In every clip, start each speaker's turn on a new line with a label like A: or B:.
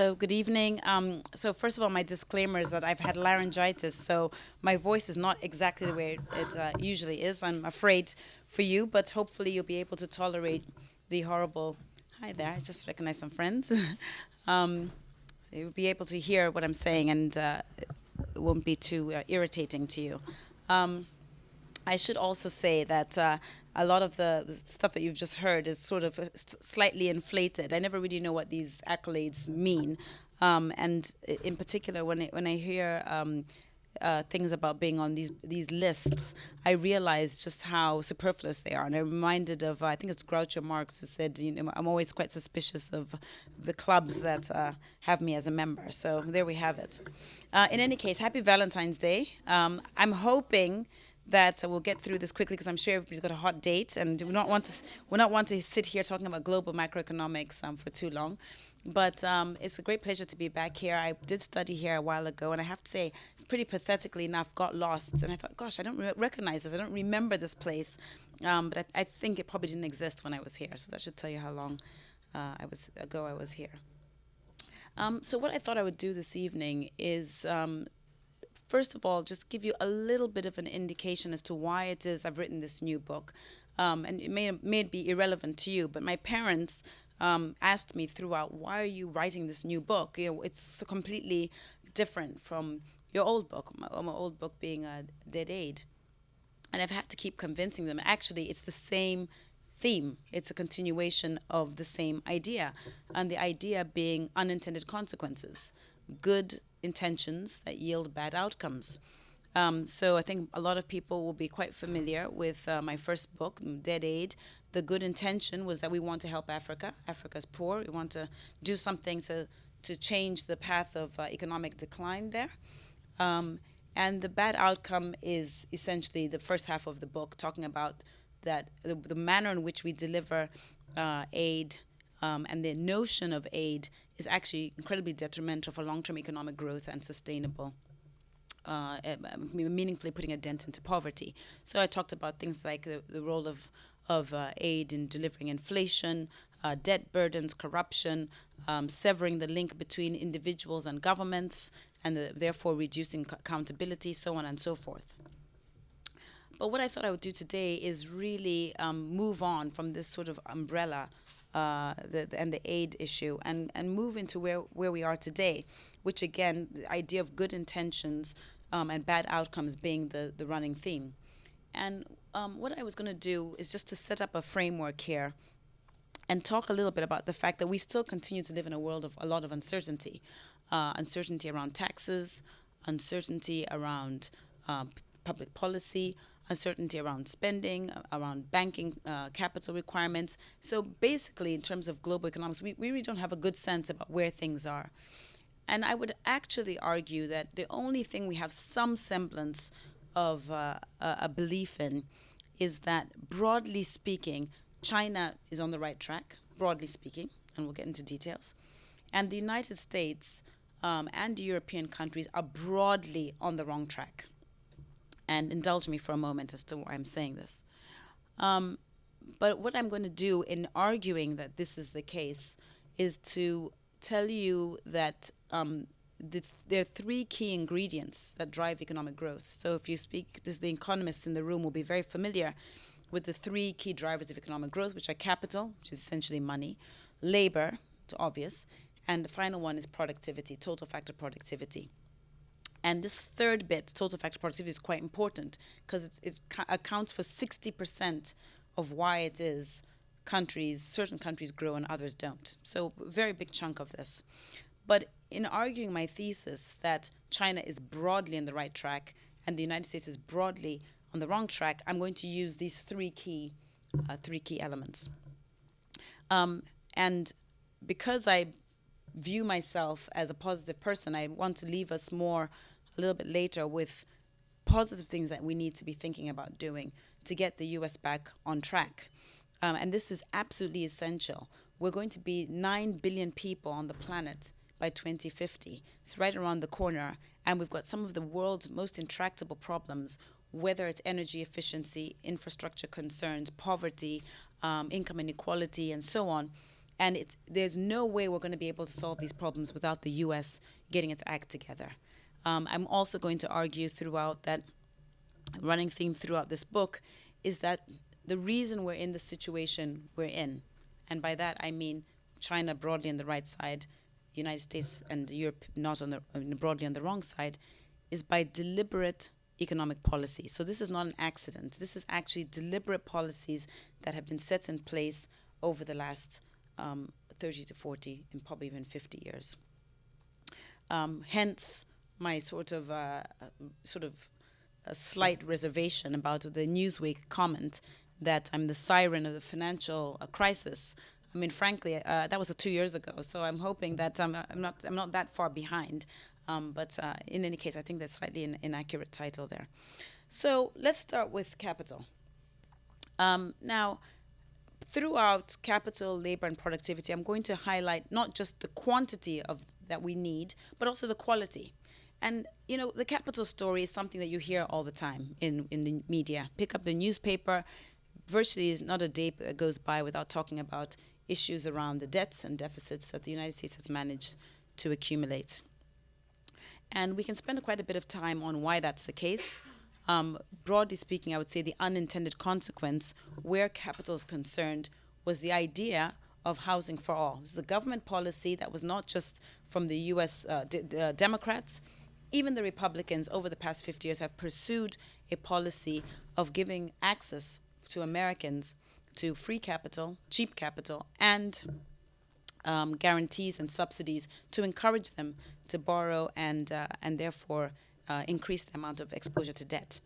A: Hello, good evening. So first of all, my disclaimer is that I've had laryngitis, so my voice is not exactly the way it usually is. I'm afraid for you, but hopefully you'll be able to tolerate the horrible. Hi there, I just recognized some friends. um, you'll be able to hear what I'm saying, and it won't be too irritating to you. Um, I should also say that a lot of the stuff that you've just heard is sort of slightly inflated. I never really know what these accolades mean. And in particular, when I hear things about being on these lists, I realize just how superfluous they are. And I'm reminded of, I think it's Groucho Marx who said, I'm always quite suspicious of the clubs that have me as a member. So there we have it. In any case, happy Valentine's Day. I'm hoping that we'll get through this quickly because I'm sure everybody's got a hot date, and we not want to sit here talking about global macroeconomics for too long. But it's a great pleasure to be back here. I did study here a while ago, and I have to say, it's pretty pathetically enough, got lost. And I thought, gosh, I don't recognize this. I don't remember this place. But I think it probably didn't exist when I was here. So that should tell you how long I was here. So what I thought I would do this evening is first of all, just give you a little bit of an indication as to why it is I've written this new book. And it may be irrelevant to you, but my parents asked me throughout, why are you writing this new book? It's so completely different from your old book, my old book being Dead Aid. And I've had to keep convincing them. Actually, it's the same theme. It's a continuation of the same idea. And the idea being unintended consequences, good intentions that yield bad outcomes. So I think a lot of people will be quite familiar with my first book, Dead Aid. The good intention was that we want to help Africa. Africa's poor. We want to do something to change the path of economic decline there. Um, and the bad outcome is essentially the first half of the book, talking about that the manner in which we deliver aid and the notion of aid is actually incredibly detrimental for long term economic growth and sustainable. Meaningfully putting a dent into poverty. So I talked about things like the role of aid in delivering inflation, debt burdens, corruption, severing the link between individuals and governments, and therefore reducing accountability, so on and so forth. But what I thought I would do today is really move on from this sort of umbrella and the aid issue and move into where we are today, which again, the idea of good intentions and bad outcomes being the running theme. And what I was going to do is just to set up a framework here and talk a little bit about the fact that we still continue to live in a world of a lot of uncertainty. Uncertainty around taxes, uncertainty around public policy, uncertainty around spending, around banking capital requirements. So basically, in terms of global economics, we really don't have a good sense about where things are. And I would actually argue that the only thing we have some semblance of a belief in is that, broadly speaking, China is on the right track, broadly speaking, and we'll get into details. And the United States and European countries are broadly on the wrong track. And indulge me for a moment as to why I'm saying this. Um, but what I'm going to do in arguing that this is the case is to tell you that there are three key ingredients that drive economic growth. So if you speak, the economists in the room will be very familiar with the three key drivers of economic growth, which are capital, which is essentially money, labor, it's obvious, and the final one is productivity, total factor productivity. And this third bit, total factor productivity, is quite important because it accounts for 60% of why it is certain countries grow and others don't. So a very big chunk of this. But in arguing my thesis that China is broadly on the right track and the United States is broadly on the wrong track, I'm going to use these three key elements. And because I view myself as a positive person, I want to leave us a little bit later with positive things that we need to be thinking about doing to get the US back on track. And this is absolutely essential. We're going to be 9 billion people on the planet by 2050. It's right around the corner. And we've got some of the world's most intractable problems, whether it's energy efficiency, infrastructure concerns, poverty, income inequality, and so on. And there's no way we're going to be able to solve these problems without the U.S. getting its act together. I'm also going to argue throughout that running theme throughout this book is that the reason we're in the situation we're in, and by that I mean China broadly on the right side, United States and Europe not on the broadly on the wrong side, is by deliberate economic policy. So this is not an accident. This is actually deliberate policies that have been set in place over the last 30 to 40 and probably even 50 years. Hence my sort of a slight reservation about the Newsweek comment that I'm the siren of the financial crisis. I mean, frankly, that was 2 years ago, so I'm hoping that I'm not that far behind. But in any case, I think that's slightly an inaccurate title there. So let's start with capital. Now, throughout capital, labor, and productivity, I'm going to highlight not just the quantity of that we need, but also the quality. And, you know, the capital story is something that you hear all the time in the media. Pick up the newspaper. Virtually not a day goes by without talking about issues around the debts and deficits that the United States has managed to accumulate. And we can spend quite a bit of time on why that's the case. Broadly speaking, I would say the unintended consequence where capital is concerned was the idea of housing for all. This is a government policy that was not just from the U.S. Democrats. Even the Republicans over the past 50 years have pursued a policy of giving access to Americans to free capital, cheap capital, and guarantees and subsidies to encourage them to borrow and therefore increase the amount of exposure to debt.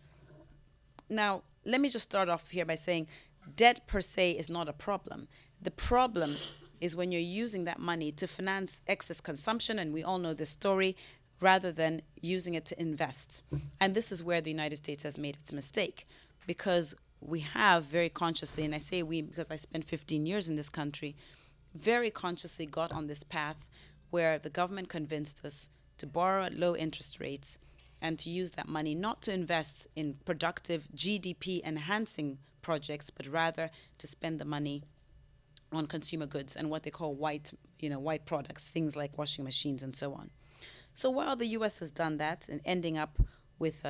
A: Now, let me just start off here by saying debt per se is not a problem. The problem is when you're using that money to finance excess consumption, and we all know this story, rather than using it to invest. And this is where the United States has made its mistake, because we have very consciously, and I say we because I spent 15 years in this country, very consciously got on this path where the government convinced us to borrow at low interest rates and to use that money not to invest in productive GDP enhancing projects, but rather to spend the money on consumer goods and what they call white products, things like washing machines and so on. So while the U.S. has done that and ending up with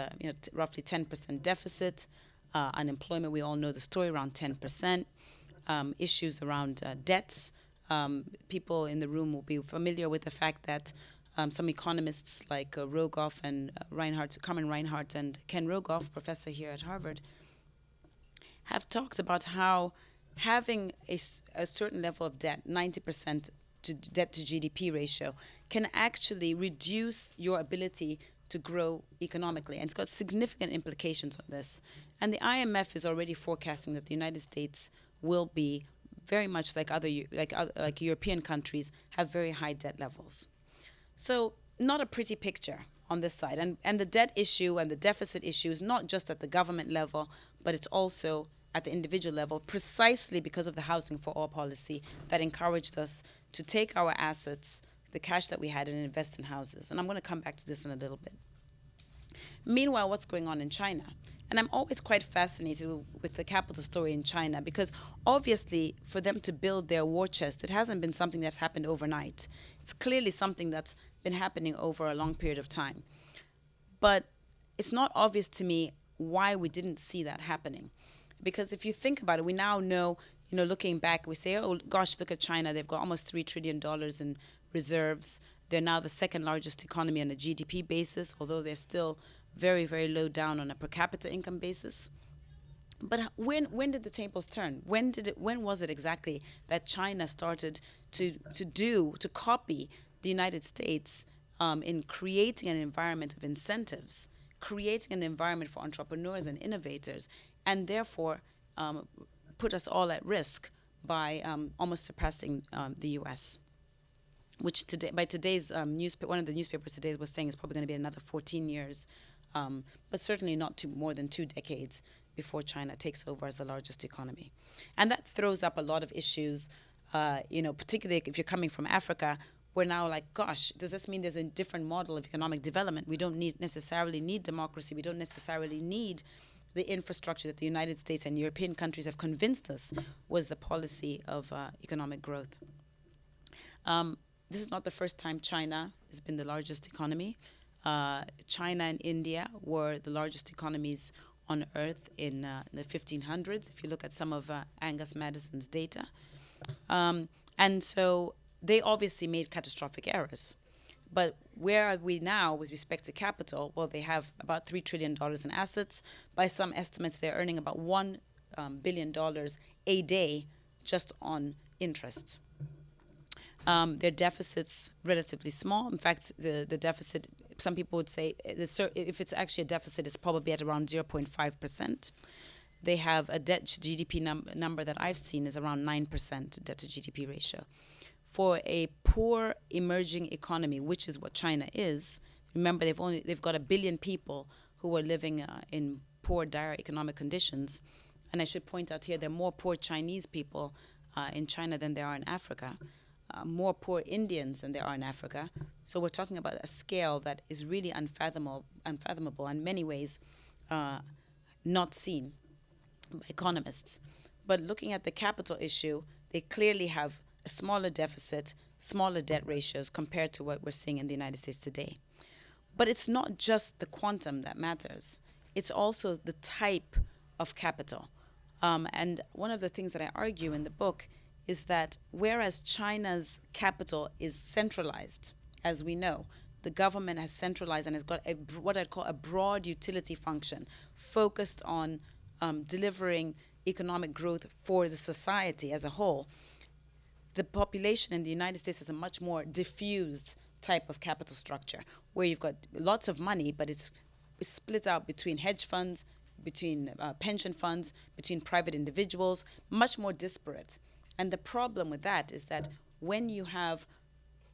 A: roughly 10% deficit, unemployment, we all know the story, around 10%, issues around debts. People in the room will be familiar with the fact that some economists like Rogoff and Carmen Reinhardt and Ken Rogoff, professor here at Harvard, have talked about how having a certain level of debt, 90% debt to GDP ratio, can actually reduce your ability to grow economically. And it's got significant implications on this. And the IMF is already forecasting that the United States will be very much like European countries, have very high debt levels. So not a pretty picture on this side. And the debt issue and the deficit issue is not just at the government level, but it's also at the individual level, precisely because of the housing for all policy that encouraged us to take our assets, the cash that we had, and invest in houses. And I'm going to come back to this in a little bit. Meanwhile, what's going on in China? And I'm always quite fascinated with the capital story in China, because obviously for them to build their war chest, it hasn't been something that's happened overnight. It's clearly something that's been happening over a long period of time. But it's not obvious to me why we didn't see that happening. Because if you think about it, we now know, looking back, we say, oh, gosh, look at China. They've got almost $3 trillion in reserves. They're now the second largest economy on a GDP basis, although they're still very, very low down on a per capita income basis. But when did the tables turn? When was it exactly that China started to copy the United States in creating an environment of incentives, creating an environment for entrepreneurs and innovators, and therefore put us all at risk by almost surpassing the U.S., which today, by today's one of the newspapers today was saying it's probably going to be another 14 years, but certainly not more than 2 decades before China takes over as the largest economy. And that throws up a lot of issues, particularly if you're coming from Africa. We're now like, gosh, does this mean there's a different model of economic development? We don't necessarily need democracy. We don't necessarily need the infrastructure that the United States and European countries have convinced us was the policy of economic growth. This is not the first time China has been the largest economy. China and India were the largest economies on earth in the 1500s, if you look at some of Angus Madison's data. And so they obviously made catastrophic errors. But where are we now with respect to capital? Well, they have about $3 trillion in assets. By some estimates, they're earning about $1 billion a day just on interest. Their deficit's relatively small. In fact, the deficit, some people would say, if it's actually a deficit, it's probably at around 0.5%. They have a debt to GDP number that I've seen is around 9% debt to GDP ratio. For a poor emerging economy, which is what China is, remember they've got 1 billion people who are living in poor, dire economic conditions. And I should point out here, there are more poor Chinese people in China than there are in Africa. More poor Indians than there are in Africa. So we're talking about a scale that is really unfathomable in many ways, not seen by economists. But looking at the capital issue, they clearly have a smaller deficit, smaller debt ratios compared to what we're seeing in the United States today. But it's not just the quantum that matters. It's also the type of capital. And one of the things that I argue in the book is that whereas China's capital is centralized, as we know, the government has centralized and has got what I'd call a broad utility function focused on delivering economic growth for the society as a whole. The population in the United States has a much more diffused type of capital structure where you've got lots of money, but it's split out between hedge funds, between pension funds, between private individuals, much more disparate. And the problem with that is that when you have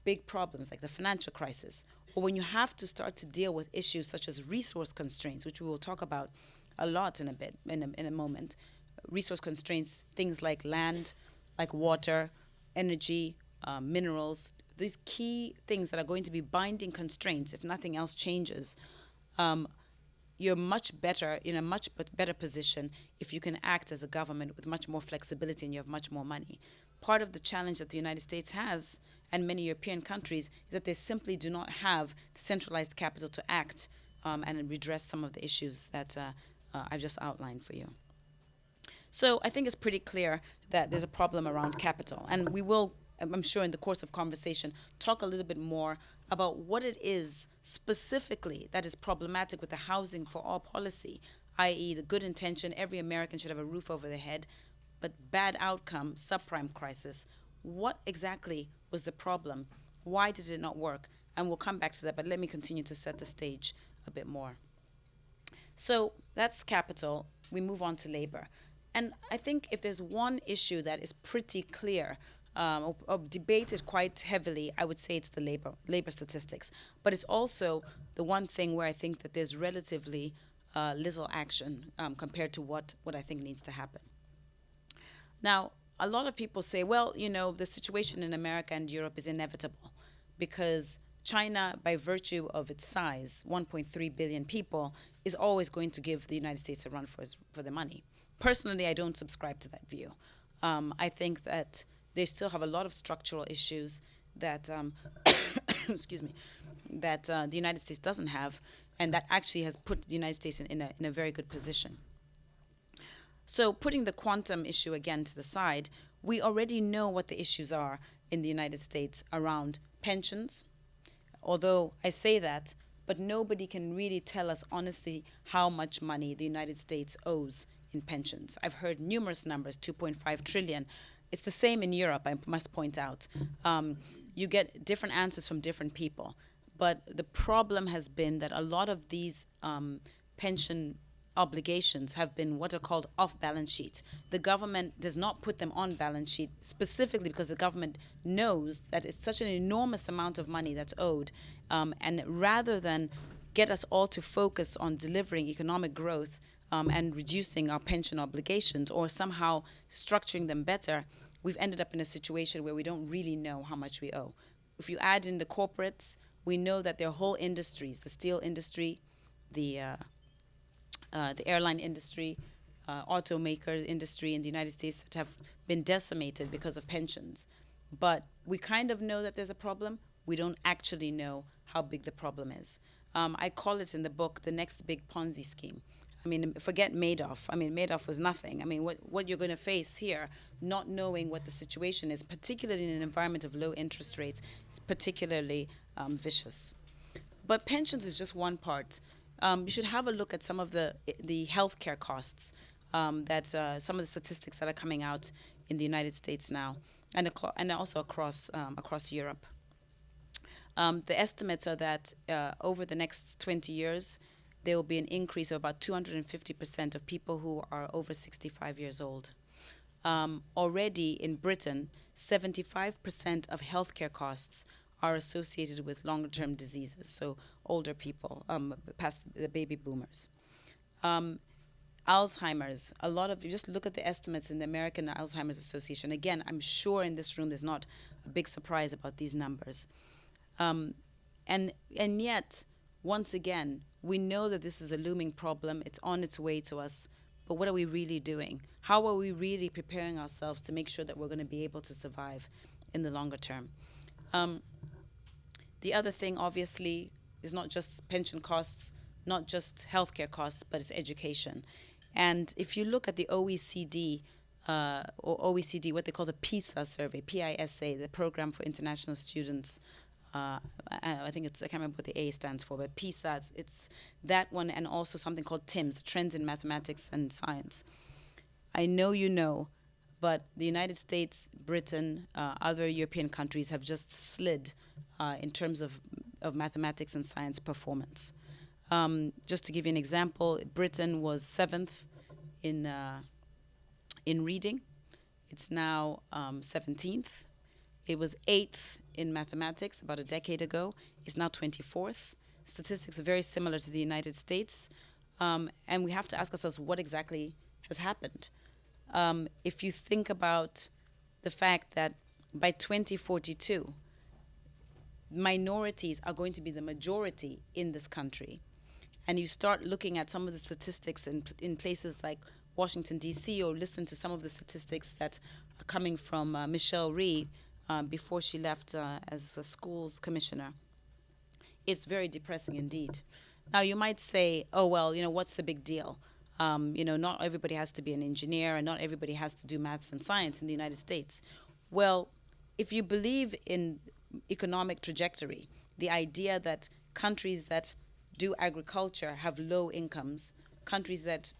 A: big problems like the financial crisis, or when you have to start to deal with issues such as resource constraints, which we will talk about a lot in a moment, resource constraints, things like land, like water, energy, minerals, these key things that are going to be binding constraints if nothing else changes, you're much better, in a much better position if you can act as a government with much more flexibility and you have much more money. Part of the challenge that the United States has and many European countries is that they simply do not have centralized capital to act and redress some of the issues that I've just outlined for you. So I think it's pretty clear that there's a problem around capital. And we will, I'm sure in the course of conversation, talk a little bit more about what it is specifically that is problematic with the housing for all policy, i.e. the good intention, every American should have a roof over their head, but bad outcome, subprime crisis. What exactly was the problem? Why did it not work? And we'll come back to that, but let me continue to set the stage a bit more. So that's capital. We move on to labor. And I think if there's one issue that is pretty clear or debated quite heavily, I would say it's the labor statistics. But it's also the one thing where I think that there's relatively little action compared to what I think needs to happen. Now, a lot of people say, well, the situation in America and Europe is inevitable because China, by virtue of its size, 1.3 billion people, is always going to give the United States a run for the money. Personally, I don't subscribe to that view. I think that they still have a lot of structural issues that, excuse me, that the United States doesn't have, and that actually has put the United States in a very good position. So putting the quantum issue again to the side, we already know what the issues are in the United States around pensions, although I say that, but nobody can really tell us honestly how much money the United States owes in pensions. I've heard numerous numbers, 2.5 trillion. It's the same in Europe, I must point out. You get different answers from different people. But the problem has been that a lot of these pension obligations have been what are called off-balance sheet. The government does not put them on balance sheet specifically because the government knows that it's such an enormous amount of money that's owed. And rather than get us all to focus on delivering economic growth and reducing our pension obligations or somehow structuring them better, we've ended up in a situation where we don't really know how much we owe. If you add in the corporates, we know that there are whole industries, the steel industry, the airline industry, automaker industry in the United States that have been decimated because of pensions. But we kind of know that there's a problem. We don't actually know how big the problem is. I call it in the book the next big Ponzi scheme. I mean, forget Madoff. I mean, Madoff was nothing. I mean, what you're going to face here, not knowing what the situation is, particularly in an environment of low interest rates, is particularly vicious. But pensions is just one part. You should have a look at some of the healthcare costs that some of the statistics that are coming out in the United States now, and also across Europe. The estimates are that over the next 20 years, there will be an increase of about 250% of people who are over 65 years old. Already in Britain, 75% of healthcare costs are associated with longer term diseases, so older people, past the baby boomers. Alzheimer's, a lot of, you just look at the estimates in the American Alzheimer's Association. Again, I'm sure in this room there's not a big surprise about these numbers. And yet, once again, we know that this is a looming problem. It's on its way to us. But what are we really doing? How are we really preparing ourselves to make sure that we're going to be able to survive in the longer term? The other thing, obviously, is not just pension costs, not just healthcare costs, but it's education. And if you look at the OECD, what they call the PISA survey, PISA, the Program for International Students, I think I can't remember what the A stands for, but PISA, it's that one, and also something called TIMS, Trends in Mathematics and Science. I know you know, but the United States, Britain, other European countries have just slid in terms of mathematics and science performance. Just to give you an example, Britain was 7th in reading. It's now 17th. It was 8th in mathematics about a decade ago. It's now 24th. Statistics are very similar to the United States. And we have to ask ourselves what exactly has happened. If you think about the fact that by 2042, minorities are going to be the majority in this country, and you start looking at some of the statistics in places like Washington, D.C., or listen to some of the statistics that are coming from Michelle Rhee before she left as a schools commissioner, it's very depressing indeed. Now, you might say, oh, well, what's the big deal? Not everybody has to be an engineer, and not everybody has to do maths and science in the United States. Well, if you believe in economic trajectory, the idea that countries that do agriculture have low incomes, countries that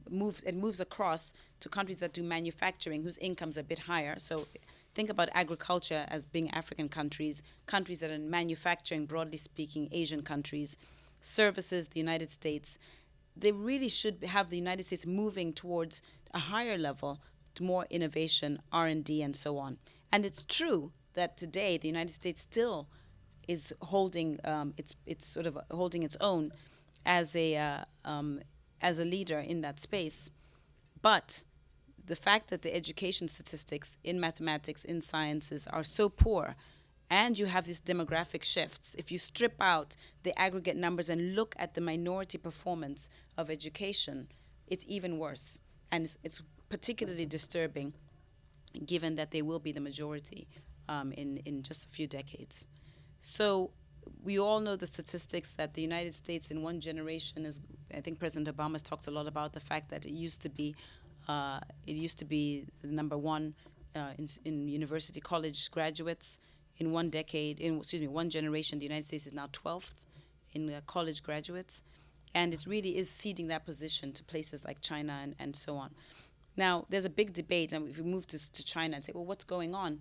A: moves across to countries that do manufacturing whose incomes are a bit higher. So think about agriculture as being African countries, countries that are in manufacturing, broadly speaking, Asian countries, services, the United States. They really should have the United States moving towards a higher level, to more innovation, R&D, and so on. And it's true that today the United States still is holding it's sort of holding its own as a leader in that space. But the fact that the education statistics in mathematics, in sciences are so poor, and you have these demographic shifts, if you strip out the aggregate numbers and look at the minority performance of education, it's even worse. And it's particularly disturbing given that they will be the majority in just a few decades. So we all know the statistics that the United States in one generation is, I think President Obama has talked a lot about the fact that it used to be the number one in university college graduates. In one generation, the United States is now 12th in college graduates. And it really is ceding that position to places like China and so on. Now, there's a big debate, and if we move to China and say, well, what's going on?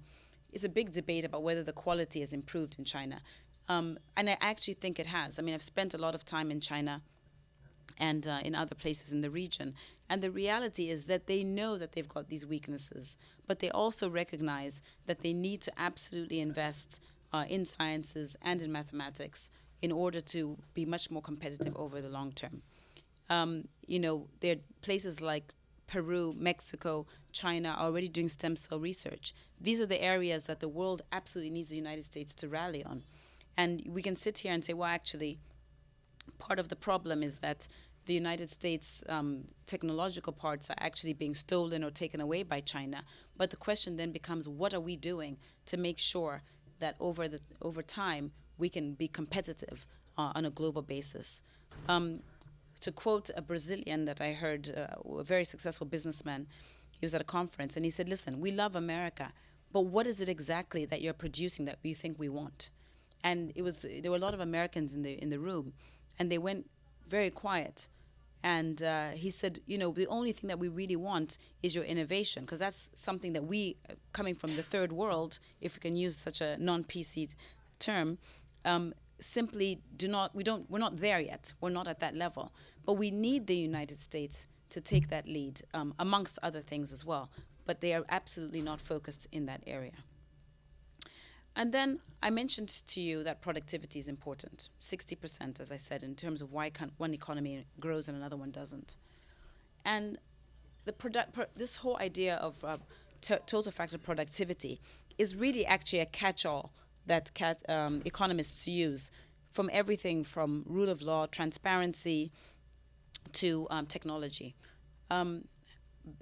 A: It's a big debate about whether the quality has improved in China. And I actually think it has. I mean, I've spent a lot of time in China and in other places in the region. And the reality is that they know that they've got these weaknesses, but they also recognize that they need to absolutely invest in sciences and in mathematics in order to be much more competitive over the long term. There are places like Peru, Mexico, China are already doing stem cell research. These are the areas that the world absolutely needs the United States to rally on. And we can sit here and say, well, actually, part of the problem is that the United States technological parts are actually being stolen or taken away by China. But the question then becomes, what are we doing to make sure that over time we can be competitive on a global basis? To quote a Brazilian that I heard, a very successful businessman, he was at a conference and he said, "Listen, we love America, but what is it exactly that you're producing that you think we want?" And there were a lot of Americans in the room, and they went very quiet. And he said, the only thing that we really want is your innovation, because that's something that we, coming from the third world, if we can use such a non-PC term, simply do not, we're not there yet. We're not at that level. But we need the United States to take that lead, amongst other things as well. But they are absolutely not focused in that area. And then I mentioned to you that productivity is important. 60%, as I said, in terms of why one economy grows and another one doesn't. And this whole idea of total factor productivity is really actually a catch-all that economists use, from everything from rule of law, transparency, to technology.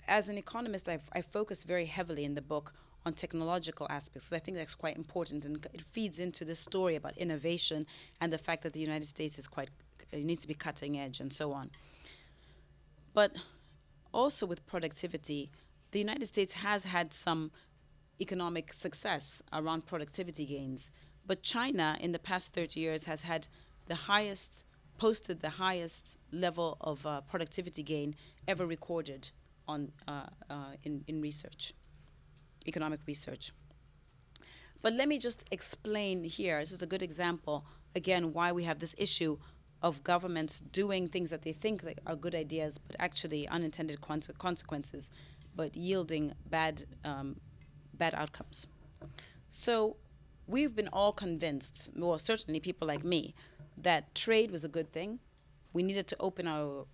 A: As an economist, I focus very heavily in the book on technological aspects, because I think that's quite important, and it feeds into this story about innovation and the fact that the United States needs to be cutting edge and so on. But also with productivity, the United States has had some economic success around productivity gains, but China in the past 30 years has posted the highest level of productivity gain ever recorded in research, economic research. But let me just explain here. This is a good example, again, why we have this issue of governments doing things that they think that are good ideas, but actually unintended consequences, but yielding bad outcomes. So we've been all convinced, well, certainly people like me, that trade was a good thing. We needed to open our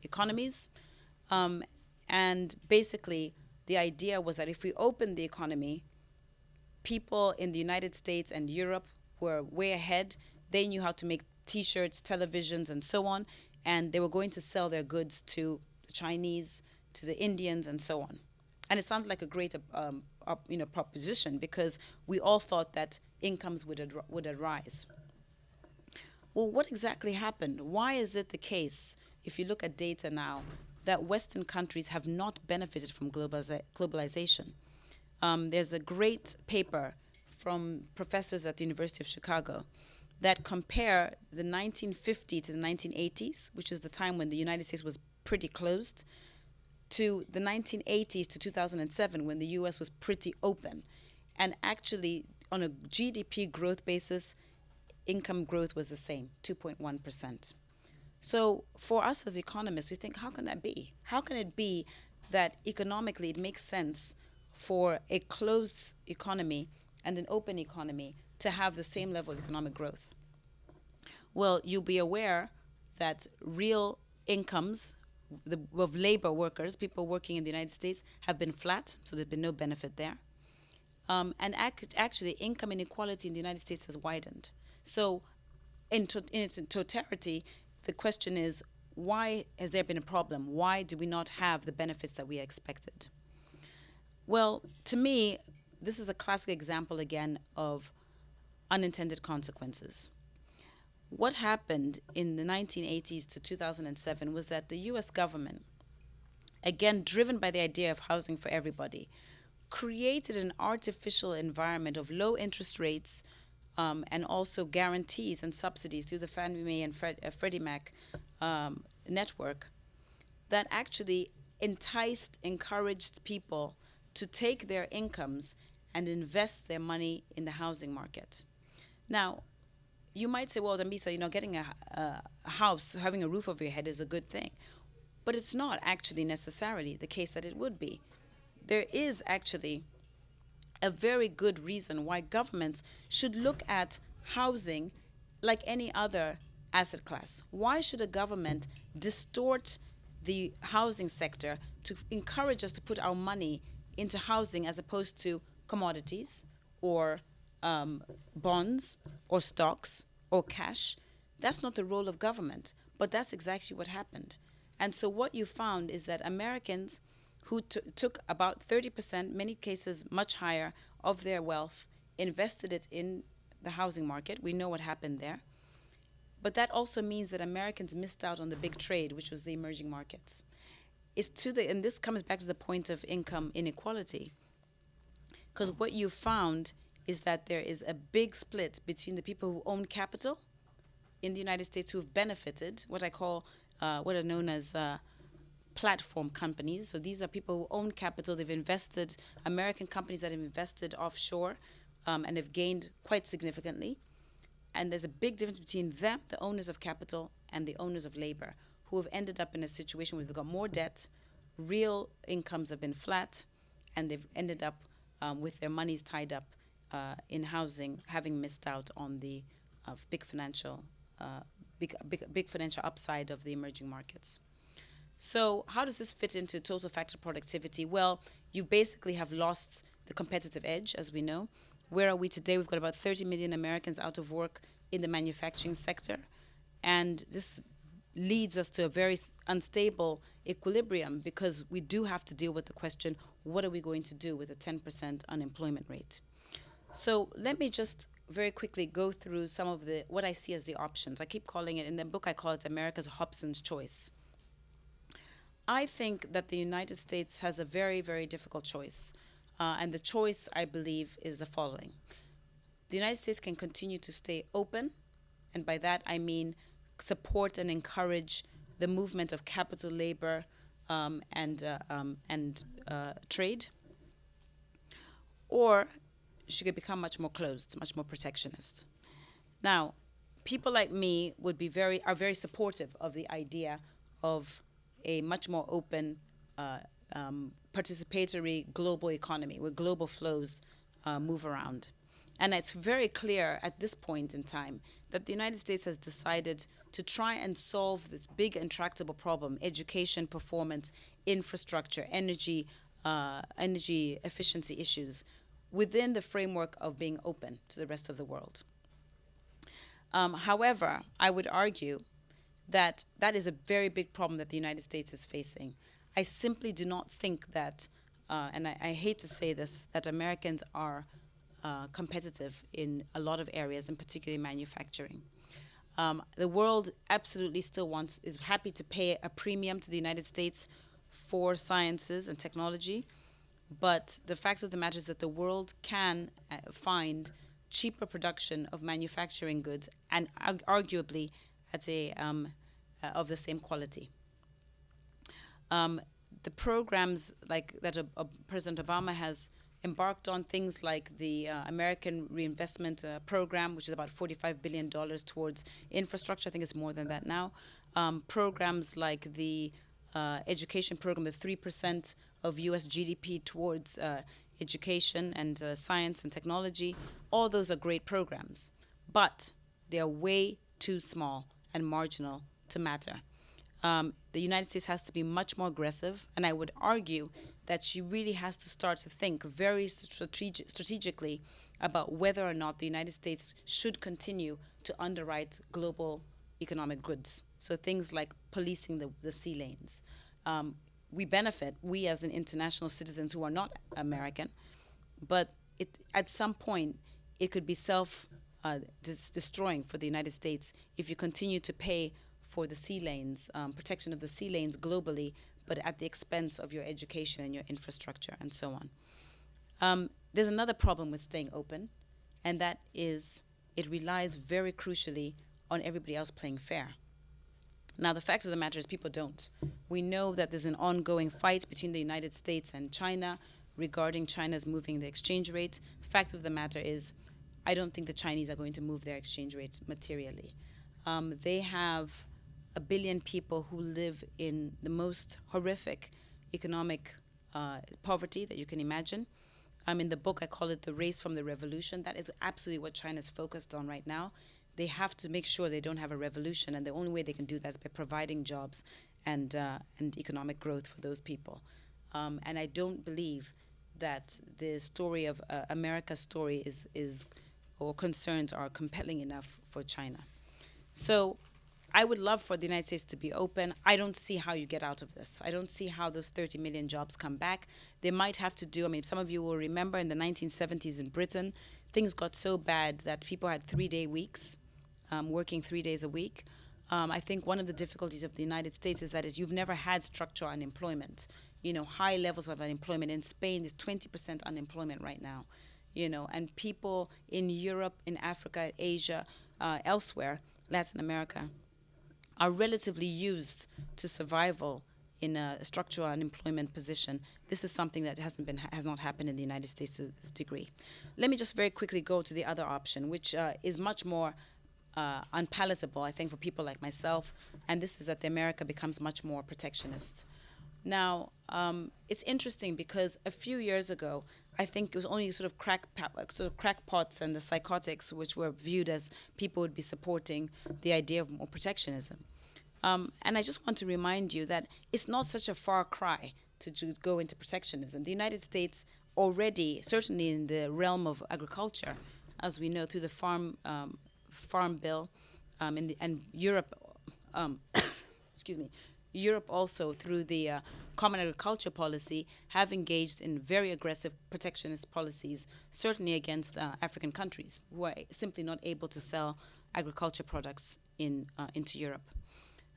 A: economies. And basically, the idea was that if we opened the economy, people in the United States and Europe were way ahead. They knew how to make T-shirts, televisions, and so on, and they were going to sell their goods to the Chinese, to the Indians, and so on. And it sounded like a great proposition, because we all thought that incomes would arise. Well, what exactly happened? Why is it the case, if you look at data now, that Western countries have not benefited from globalization? There's a great paper from professors at the University of Chicago that compare the 1950 to the 1980s, which is the time when the United States was pretty closed, to the 1980s to 2007, when the US was pretty open. And actually, on a GDP growth basis, income growth was the same, 2.1%. So for us as economists, we think, how can that be? How can it be that economically it makes sense for a closed economy and an open economy to have the same level of economic growth? Well, you'll be aware that real incomes of labor workers, people working in the United States, have been flat, so there's been no benefit there. And actually, income inequality in the United States has widened. So in its totality, the question is, why has there been a problem? Why do we not have the benefits that we expected? Well, to me, this is a classic example again of unintended consequences. What happened in the 1980s to 2007 was that the US government, again driven by the idea of housing for everybody, created an artificial environment of low interest rates, and also guarantees and subsidies through the Fannie Mae and Freddie Mac network, that actually encouraged people to take their incomes and invest their money in the housing market. Now, you might say, well, Dambisa, getting a house, having a roof over your head is a good thing. But it's not actually necessarily the case that it would be. There is actually a very good reason why governments should look at housing like any other asset class. Why should a government distort the housing sector to encourage us to put our money into housing as opposed to commodities or bonds or stocks or cash? That's not the role of government. But that's exactly what happened. And so what you found is that Americans who took about 30%, many cases much higher, of their wealth, invested it in the housing market. We know what happened there. But that also means that Americans missed out on the big trade, which was the emerging markets. And this comes back to the point of income inequality, because what you found is that there is a big split between the people who own capital in the United States who've benefited, what are known as platform companies. So these are people who own capital. They've invested, American companies that have invested offshore and have gained quite significantly. And there's a big difference between them, the owners of capital, and the owners of labor, who have ended up in a situation where they've got more debt, real incomes have been flat, and they've ended up with their monies tied up in housing, having missed out on the uh, big financial upside of the emerging markets. So how does this fit into total factor productivity? Well, you basically have lost the competitive edge, as we know. Where are we today? We've got about 30 million Americans out of work in the manufacturing sector. And this leads us to a very unstable equilibrium, because we do have to deal with the question, what are we going to do with a 10% unemployment rate? So let me just very quickly go through some of what I see as the options. I keep calling it, in the book I call it America's Hobson's choice. I think that the United States has a very, very difficult choice. And the choice, I believe, is the following. The United States can continue to stay open, and by that I mean support and encourage the movement of capital, labor, and trade, or she could become much more closed, much more protectionist. Now, people like me are very supportive of the idea of a much more open, participatory global economy where global flows move around. And it's very clear at this point in time that the United States has decided to try and solve this big intractable problem: education, performance, infrastructure, energy efficiency issues, within the framework of being open to the rest of the world. However, I would argue that that is a very big problem that the United States is facing. I simply do not think that, and I hate to say this, that Americans are competitive in a lot of areas, and particularly manufacturing. The world absolutely is happy to pay a premium to the United States for sciences and technology, but the fact of the matter is that the world can find cheaper production of manufacturing goods, and arguably at of the same quality. The programs like that President Obama has embarked on, things like the American Reinvestment program, which is about $45 billion towards infrastructure. I think it's more than that now. Programs like the education program, with 3% of U.S. GDP towards education and science and technology. All those are great programs, but they are way too small and marginal to matter. The United States has to be much more aggressive, and I would argue that she really has to start to think very strategically about whether or not the United States should continue to underwrite global economic goods. So things like policing the sea lanes. We as an international citizens who are not American, but at some point it could be destroying for the United States if you continue to pay for the sea lanes, protection of the sea lanes globally, but at the expense of your education and your infrastructure and so on. There's another problem with staying open, and that is it relies very crucially on everybody else playing fair. Now, the fact of the matter is people don't. We know that there's an ongoing fight between the United States and China regarding China's moving the exchange rate. Fact of the matter is, I don't think the Chinese are going to move their exchange rate materially. They have 1 billion people who live in the most horrific economic poverty that you can imagine. In the book, I call it the race from the revolution. That is absolutely what China's focused on right now. They have to make sure they don't have a revolution, and the only way they can do that is by providing jobs and economic growth for those people. And I don't believe that the story of America's story is or concerns are compelling enough for China. So I would love for the United States to be open. I don't see how you get out of this. I don't see how those 30 million jobs come back. They might have to do, I mean, some of you will remember in the 1970s in Britain, things got so bad that people had 3-day weeks, working 3 days a week. I think one of the difficulties of the United States is that is you've never had structural unemployment. High levels of unemployment. In Spain, there's 20% unemployment right now. And people in Europe, in Africa, Asia, elsewhere, Latin America, are relatively used to survival in a structural unemployment position. This is something that has not happened in the United States to this degree. Let me just very quickly go to the other option, which is much more unpalatable, I think, for people like myself, and this is that the America becomes much more protectionist. Now, it's interesting because a few years ago, I think it was only sort of crackpots and the psychotics which were viewed as people would be supporting the idea of more protectionism. And I just want to remind you that it's not such a far cry to go into protectionism. The United States already, certainly in the realm of agriculture, as we know through the farm bill, and Europe, excuse me, Europe also through the Common Agriculture Policy have engaged in very aggressive protectionist policies, certainly against African countries who are simply not able to sell agriculture products into Europe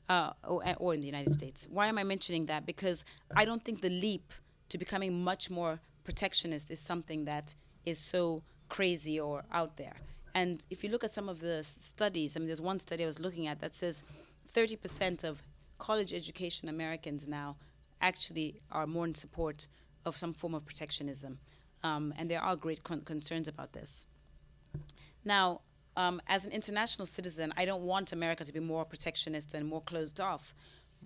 A: or in the United States. Why am I mentioning that? Because I don't think the leap to becoming much more protectionist is something that is so crazy or out there. And if you look at some of the studies, I mean, there's one study I was looking at that says 30% of college education Americans now actually are more in support of some form of protectionism. And there are great concerns about this. Now, as an international citizen, I don't want America to be more protectionist and more closed off.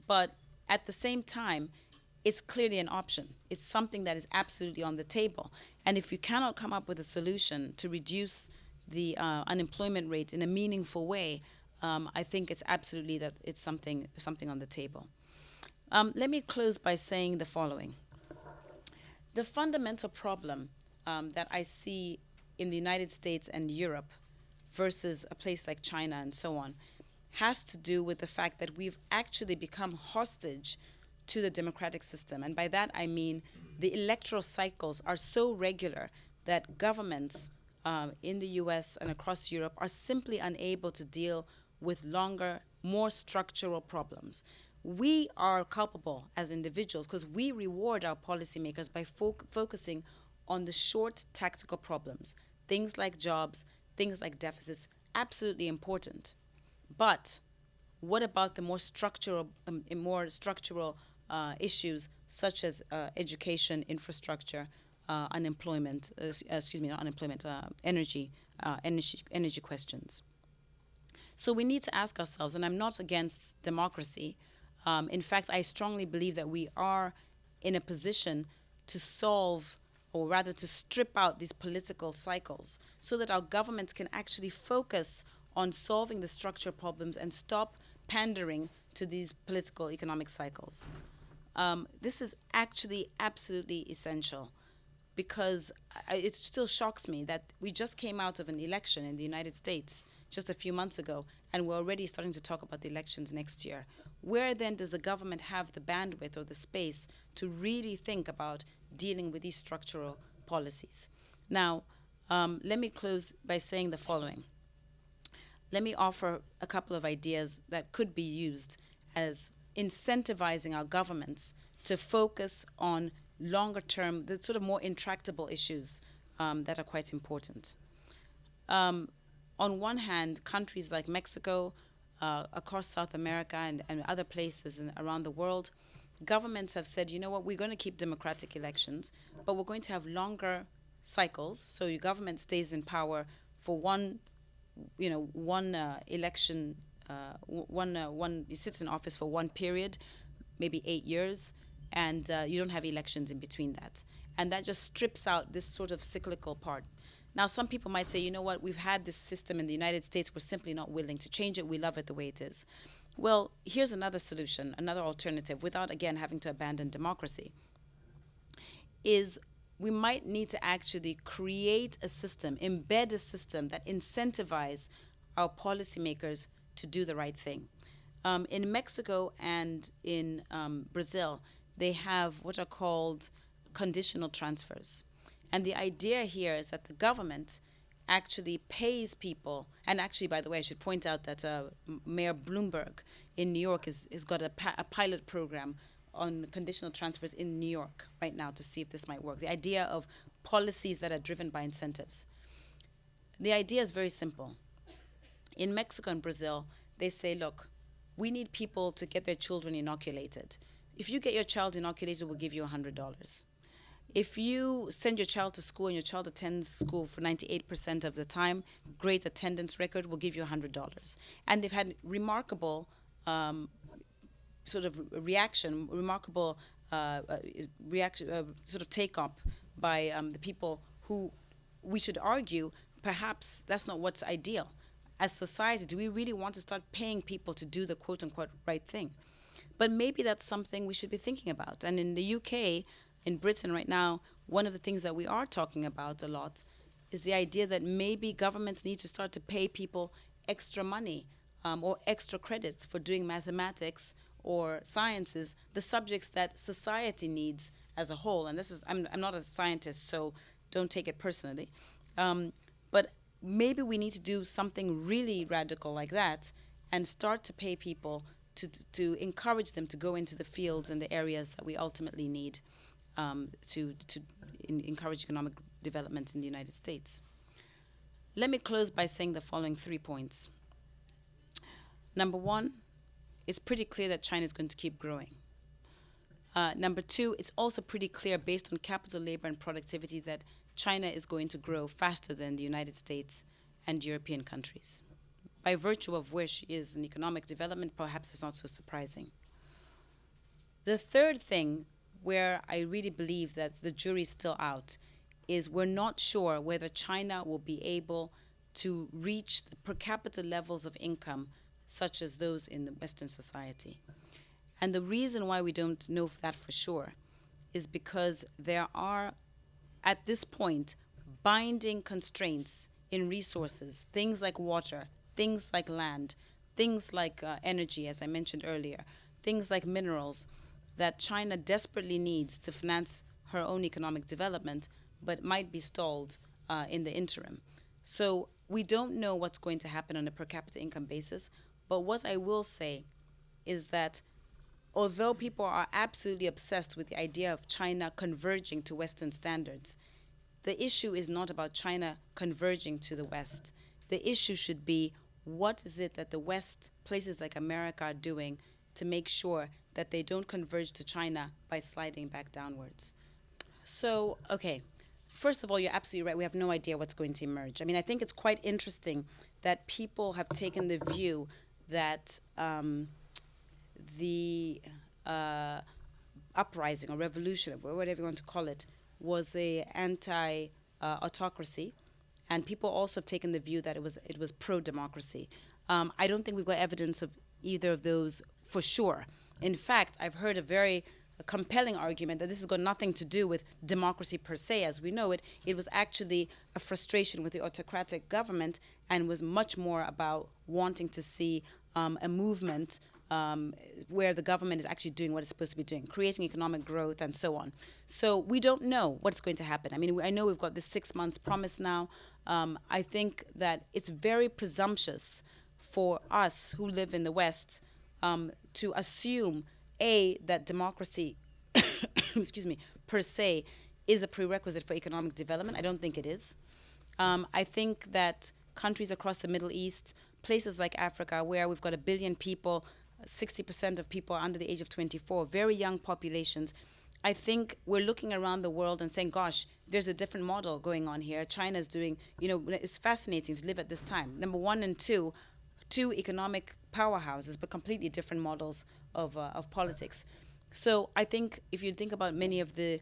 A: But at the same time, it's clearly an option. It's something that is absolutely on the table. And if you cannot come up with a solution to reduce the unemployment rate in a meaningful way, I think it's absolutely that it's something on the table. Let me close by saying the following. The fundamental problem that I see in the United States and Europe versus a place like China and so on has to do with the fact that we've actually become hostage to the democratic system. And by that I mean the electoral cycles are so regular that governments in the US and across Europe are simply unable to deal with longer, more structural problems. We are culpable as individuals because we reward our policymakers by focusing on the short tactical problems, things like jobs, things like deficits, absolutely important. But what about the more structural issues such as education, infrastructure, unemployment, energy questions. So we need to ask ourselves, and I'm not against democracy. In fact, I strongly believe that we are in a position to solve, or rather to strip out these political cycles so that our governments can actually focus on solving the structural problems and stop pandering to these political economic cycles. This is actually absolutely essential because it still shocks me that we just came out of an election in the United States just a few months ago, and we're already starting to talk about the elections next year. Where then does the government have the bandwidth or the space to really think about dealing with these structural policies? Now, let me close by saying the following. Let me offer a couple of ideas that could be used as incentivizing our governments to focus on longer term, the sort of more intractable issues that are quite important. On one hand, countries like Mexico, across South America and other places around the world, governments have said, you know what, we're going to keep democratic elections, but we're going to have longer cycles. So your government stays in power for one election, you sit in office for one period, maybe 8 years, and you don't have elections in between that. And that just strips out this sort of cyclical part. Now, some people might say, you know what, we've had this system in the United States, we're simply not willing to change it, we love it the way it is. Well, here's another solution, another alternative, without, again, having to abandon democracy, is we might need to actually create a system, embed a system that incentivizes our policymakers to do the right thing. In Mexico and in Brazil, they have what are called conditional transfers. And the idea here is that the government actually pays people. And actually, by the way, I should point out that Mayor Bloomberg in New York has got a pilot program on conditional transfers in New York right now to see if this might work. The idea of policies that are driven by incentives. The idea is very simple. In Mexico and Brazil, they say, look, we need people to get their children inoculated. If you get your child inoculated, we'll give you $100. If you send your child to school and your child attends school for 98% of the time, great attendance record, we'll give you $100. And they've had remarkable sort of reaction, remarkable reaction, sort of take up by the people who we should argue perhaps that's not what's ideal. As society, do we really want to start paying people to do the quote unquote right thing? But maybe that's something we should be thinking about. And in the UK, in Britain right now, one of the things that we are talking about a lot is the idea that maybe governments need to start to pay people extra money or extra credits for doing mathematics or sciences, the subjects that society needs as a whole. And this is, I'm not a scientist, so don't take it personally. But maybe we need to do something really radical like that and start to pay people to encourage them to go into the fields and the areas that we ultimately need to encourage economic development in the United States. Let me close by saying the following 3 points. Number one, it's pretty clear that China is going to keep growing. Number two, it's also pretty clear based on capital, labor, and productivity that China is going to grow faster than the United States and European countries. By virtue of which is an economic development, perhaps it's not so surprising. The third thing where I really believe that the jury's still out is we're not sure whether China will be able to reach the per capita levels of income such as those in the Western society. And the reason why we don't know that for sure is because there are, at this point, binding constraints in resources, things like water, things like land, things like energy, as I mentioned earlier, things like minerals that China desperately needs to finance her own economic development, but might be stalled in the interim. So we don't know what's going to happen on a per capita income basis, but what I will say is that although people are absolutely obsessed with the idea of China converging to Western standards, the issue is not about China converging to the West. The issue should be, what is it that the West, places like America, are doing to make sure that they don't converge to China by sliding back downwards? So, okay, first of all, you're absolutely right. We have no idea what's going to emerge. I mean, I think it's quite interesting that people have taken the view that the uprising or revolution, or whatever you want to call it, was a anti-autocracy, and people also have taken the view that it was pro-democracy. I don't think we've got evidence of either of those for sure. In fact, I've heard a very compelling argument that this has got nothing to do with democracy per se as we know it. It was actually a frustration with the autocratic government and was much more about wanting to see a movement where the government is actually doing what it's supposed to be doing, creating economic growth and so on. So we don't know what's going to happen. I mean, I know we've got this 6 months promise now. I think that it's very presumptuous for us who live in the West to assume, A, that democracy, excuse me, per se, is a prerequisite for economic development. I don't think it is. I think that countries across the Middle East, places like Africa, where we've got 1 billion people, 60% of people are under the age of 24, very young populations. I think we're looking around the world and saying, gosh, there's a different model going on here. China's doing, it's fascinating to live at this time. Number one and two economic powerhouses, but completely different models of politics. So I think if you think about many of the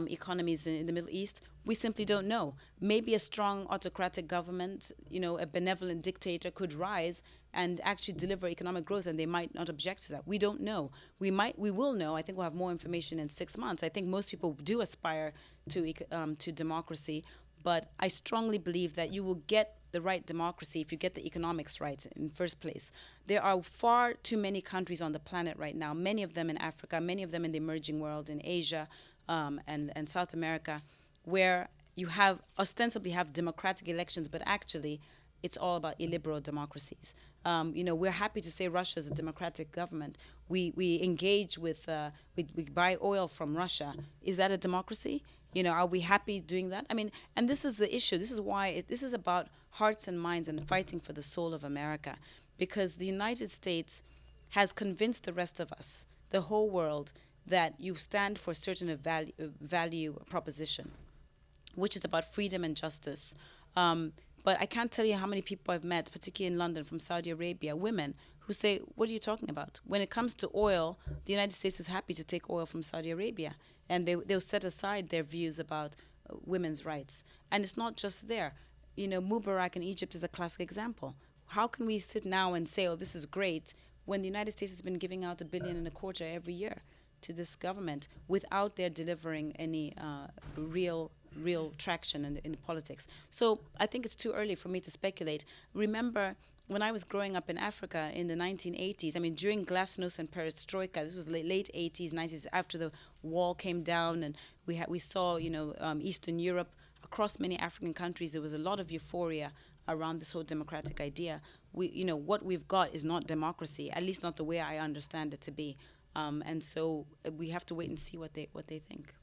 A: economies in the Middle East, we simply don't know. Maybe a strong autocratic government, a benevolent dictator could rise and actually deliver economic growth, and they might not object to that. We don't know. We will know. I think we'll have more information in 6 months. I think most people do aspire to democracy, but I strongly believe that you will get the right democracy if you get the economics right in first place. There are far too many countries on the planet right now, many of them in Africa, many of them in the emerging world, in Asia, and South America, where you have ostensibly have democratic elections, but actually it's all about illiberal democracies. We're happy to say Russia is a democratic government. We engage with, we buy oil from Russia. Is that a democracy? Are we happy doing that? I mean, and this is the issue. This is why this is about hearts and minds and fighting for the soul of America. Because the United States has convinced the rest of us, the whole world, that you stand for a certain value proposition, which is about freedom and justice. But I can't tell you how many people I've met, particularly in London, from Saudi Arabia, women who say, what are you talking about? When it comes to oil, the United States is happy to take oil from Saudi Arabia. And they'll set aside their views about women's rights. And it's not just there. Mubarak in Egypt is a classic example. How can we sit now and say, oh, this is great, when the United States has been giving out $1.25 billion every year to this government without their delivering any real traction in politics. So I think it's too early for me to speculate. Remember, when I was growing up in Africa in the 1980s, I mean, during Glasnost and Perestroika, this was late 80s, 90s, after the wall came down, and we saw, Eastern Europe, across many African countries, there was a lot of euphoria around this whole democratic idea. What we've got is not democracy, at least not the way I understand it to be. And so we have to wait and see what they think.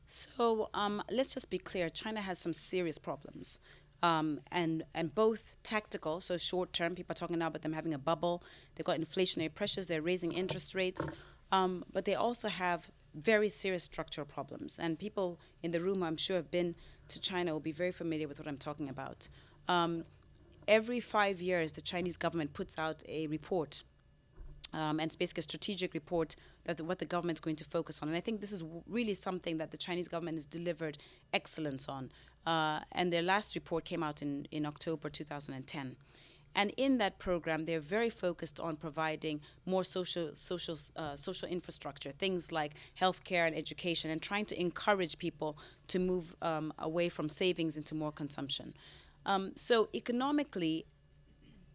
A: So let's just be clear. China has some serious problems, and both tactical, so short term. People are talking now about them having a bubble. They've got inflationary pressures. They're raising interest rates, but they also have very serious structural problems. And people in the room, I'm sure, have been to China, will be very familiar with what I'm talking about. Every 5 years, the Chinese government puts out a report. And it's basically a strategic report that what the government's going to focus on. And I think this is really something that the Chinese government has delivered excellence on. And their last report came out in October 2010. And in that program, they're very focused on providing more social infrastructure, things like healthcare and education, and trying to encourage people to move away from savings into more consumption. So economically,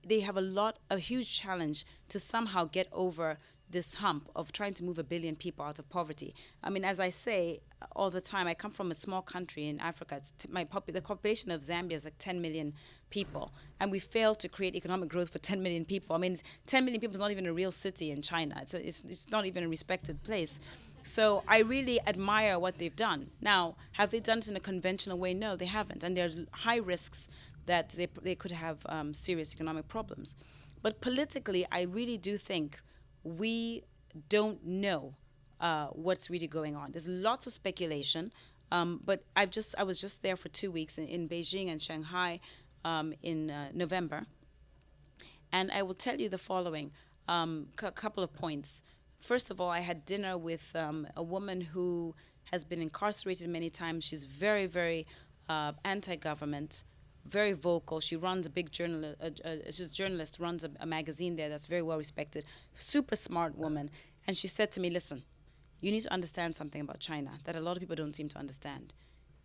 A: they have a huge challenge to somehow get over this hump of trying to move 1 billion people out of poverty. I mean, as I say all the time, I come from a small country in Africa. The population of Zambia is like 10 million people, and we failed to create economic growth for 10 million people. I mean, 10 million people is not even a real city in China. It's not even a respected place. So I really admire what they've done. Now, have they done it in a conventional way? No, they haven't. And there's high risks that they could have serious economic problems. But politically, I really do think we don't know what's really going on. There's lots of speculation, but I was just there for 2 weeks in Beijing and Shanghai in November, and I will tell you the following couple of points. First of all, I had dinner with a woman who has been incarcerated many times. She's very, very anti-government, very vocal. She runs a big she's a journalist, runs a magazine there that's very well respected, super smart woman. And she said to me, listen, you need to understand something about China that a lot of people don't seem to understand.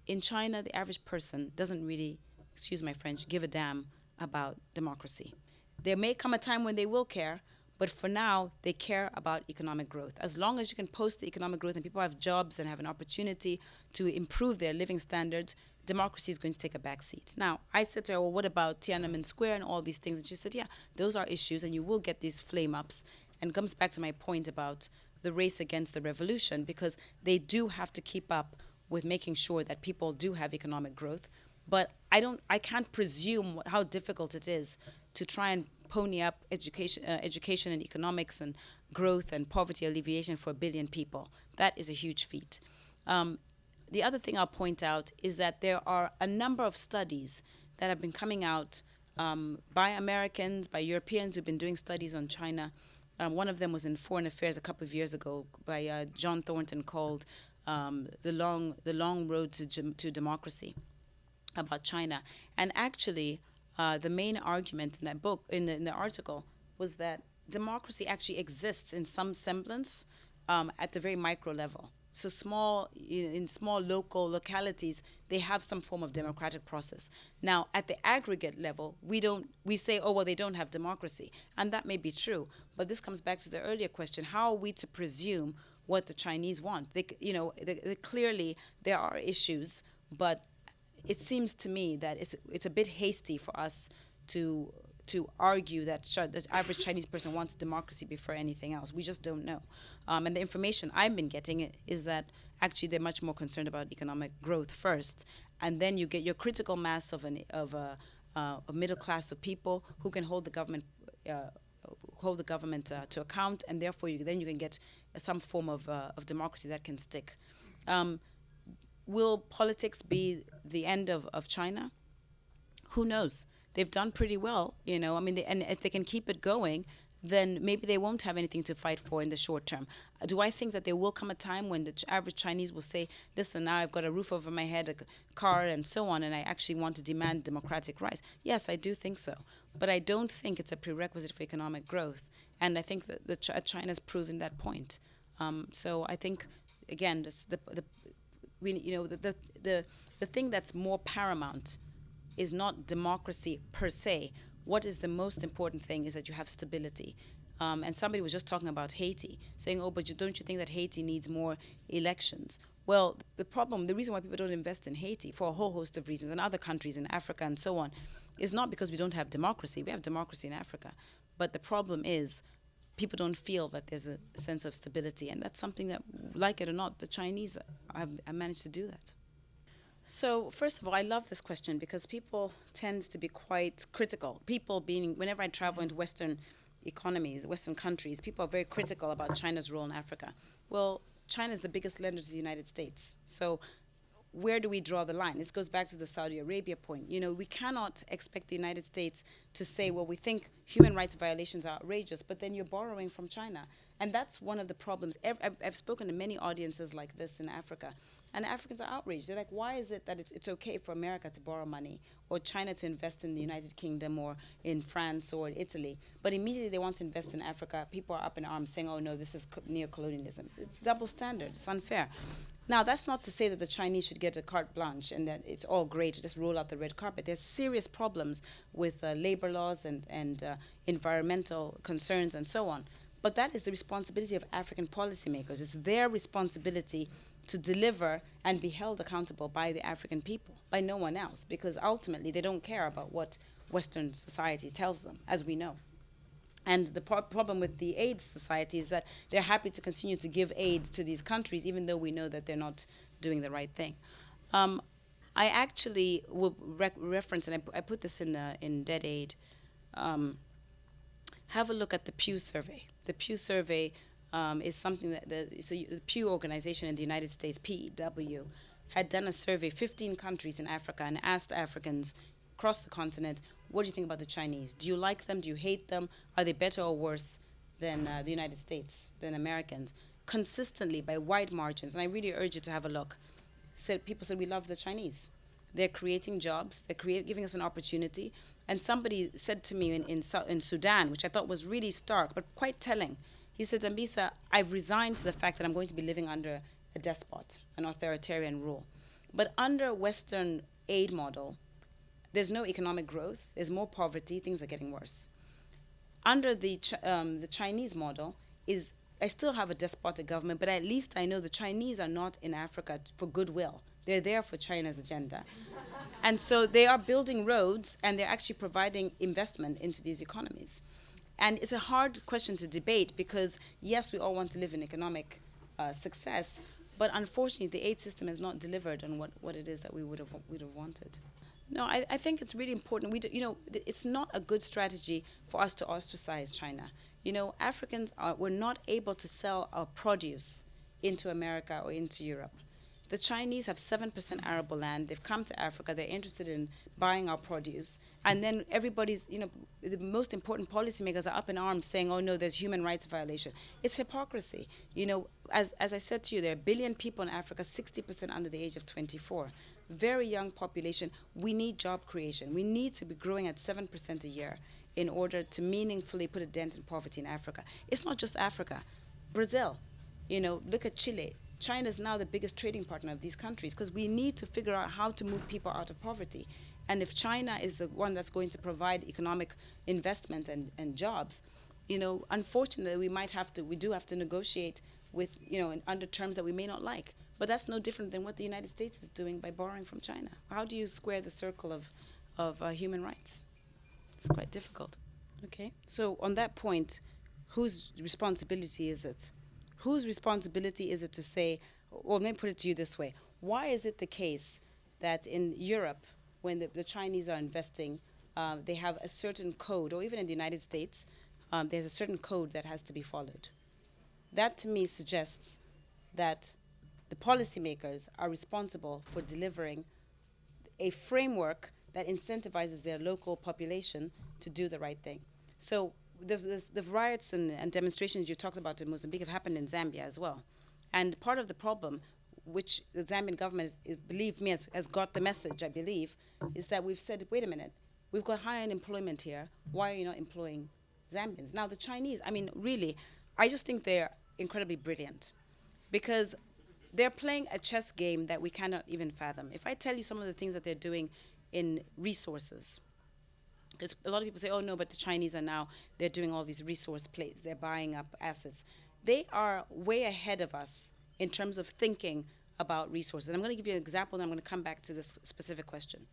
A: In China, the average person doesn't really, excuse my French, give a damn about democracy. There may come a time when they will care, but for now, they care about economic growth. As long as you can post the economic growth and people have jobs and have an opportunity to improve their living standards, democracy is going to take a back seat. Now, I said to her, well, what about Tiananmen Square and all these things? And she said, yeah, those are issues, and you will get these flame-ups. And comes back to my point about the race against the revolution, because they do have to keep up with making sure that people do have economic growth. But I can't presume how difficult it is to try and pony up education and economics and growth and poverty alleviation for 1 billion people. That is a huge feat. The other thing I'll point out is that there are a number of studies that have been coming out by Americans, by Europeans who've been doing studies on China. One of them was in Foreign Affairs a couple of years ago by John Thornton, called the long road to democracy, about China. And actually, the main argument in that book, in the article, was that democracy actually exists in some semblance at the very micro level. So in small local localities, they have some form of democratic process. Now, at the aggregate level, we say, oh, well, they don't have democracy. And that may be true. But this comes back to the earlier question. How are we to presume what the Chinese want? Clearly, there are issues, but it seems to me that it's a bit hasty for us to argue that the average Chinese person wants democracy before anything else. We just don't know. And the information I've been getting is that actually they're much more concerned about economic growth first, and then you get your critical mass a middle class of people who can uh, hold the government to account, and therefore then you can get some form of democracy that can stick. Um, will politics be the end of China? Who knows? They've done pretty well, you know. I mean, and if they can keep it going, then maybe they won't have anything to fight for in the short term. Do I think that there will come a time when the average Chinese will say, listen, now I've got a roof over my head, a car, and so on, and I actually want to demand democratic rights? Yes, I do think so. But I don't think it's a prerequisite for economic growth. And I think that China's proven that point. So I think, again, the thing that's more paramount is not democracy per se. What is the most important thing is that you have stability. And somebody was just talking about Haiti, saying, oh, but don't you think that Haiti needs more elections? Well, the reason why people don't invest in Haiti, for a whole host of reasons, and other countries in Africa and so on, is not because we don't have democracy. We have democracy in Africa. But the problem is people don't feel that there's a sense of stability. And that's something that, like it or not, the Chinese have managed to do that. So, first of all, I love this question because people tend to be quite critical. Whenever I travel into Western economies, Western countries, people are very critical about China's role in Africa. Well, China is the biggest lender to the United States. So, where do we draw the line? This goes back to the Saudi Arabia point. You know, we cannot expect the United States to say, well, we think human rights violations are outrageous, but then you're borrowing from China. And that's one of the problems. I've spoken to many audiences like this in Africa, and Africans are outraged. They're like, why is it that it's okay for America to borrow money or China to invest in the United Kingdom or in France or Italy? But immediately they want to invest in Africa. People are up in arms saying, oh, no, this is neo-colonialism. It's double standard. It's unfair. Now, that's not to say that the Chinese should get a carte blanche and that it's all great to just roll out the red carpet. There's serious problems with labor laws and environmental concerns and so on. But that is the responsibility of African policymakers. It's their responsibility to deliver and be held accountable by the African people, by no one else, because ultimately they don't care about what Western society tells them, as we know. And the problem with the aid society is that they're happy to continue to give aid to these countries, even though we know that they're not doing the right thing. I actually will reference, and I put this in Dead Aid, have a look at the Pew survey. The Pew survey is something that the Pew organization in the United States, PEW, had done a survey, 15 countries in Africa, and asked Africans across the continent, what do you think about the Chinese? Do you like them? Do you hate them? Are they better or worse than the United States, than Americans? Consistently, by wide margins, and I really urge you to have a look, people said, we love the Chinese. They're creating jobs. They're giving us an opportunity. And somebody said to me in Sudan, which I thought was really stark, but quite telling. He said, Dambisa, I've resigned to the fact that I'm going to be living under a despot, an authoritarian rule. But under Western aid model, there's no economic growth. There's more poverty. Things are getting worse. Under the Chinese model, I still have a despotic government, but at least I know the Chinese are not in Africa for goodwill. They're there for China's agenda. And so they are building roads, and they're actually providing investment into these economies. And it's a hard question to debate because, yes, we all want to live in economic success, but unfortunately, the aid system has not delivered on what it is that we would have wanted. No, I think it's really important. It's not a good strategy for us to ostracize China. You know, Africans were not able to sell our produce into America or into Europe. The Chinese have 7% arable land. They've come to Africa. They're interested in buying our produce. And then everybody's, the most important policymakers are up in arms saying, oh, no, there's human rights violation. It's hypocrisy. You know, as I said to you, there are 1 billion people in Africa, 60% under the age of 24. Very young population. We need job creation. We need to be growing at 7% a year in order to meaningfully put a dent in poverty in Africa. It's not just Africa. Brazil, look at Chile. China is now the biggest trading partner of these countries because we need to figure out how to move people out of poverty. And if China is the one that's going to provide economic investment and jobs, unfortunately, we do have to negotiate with, under terms that we may not like. But that's no different than what the United States is doing by borrowing from China. How do you square the circle of human rights? It's quite difficult. Okay. So on that point, whose responsibility is it? Whose responsibility is it to say, or let me put it to you this way. Why is it the case that in Europe, when the Chinese are investing, they have a certain code, or even in the United States, there's a certain code that has to be followed? That to me suggests that the policymakers are responsible for delivering a framework that incentivizes their local population to do the right thing. So the riots and demonstrations you talked about in Mozambique have happened in Zambia as well. And part of the problem, which the Zambian government, believe me, has got the message, I believe, is that we've said, wait a minute, we've got high unemployment here. Why are you not employing Zambians? Now, the Chinese, I mean, really, I just think they're incredibly brilliant because they're playing a chess game that we cannot even fathom. If I tell you some of the things that they're doing in resources, because a lot of people say, oh, no, but the Chinese are now, they're doing all these resource plays. They're buying up assets. They are way ahead of us in terms of thinking about resources. And I'm going to give you an example, and I'm going to come back to this specific question.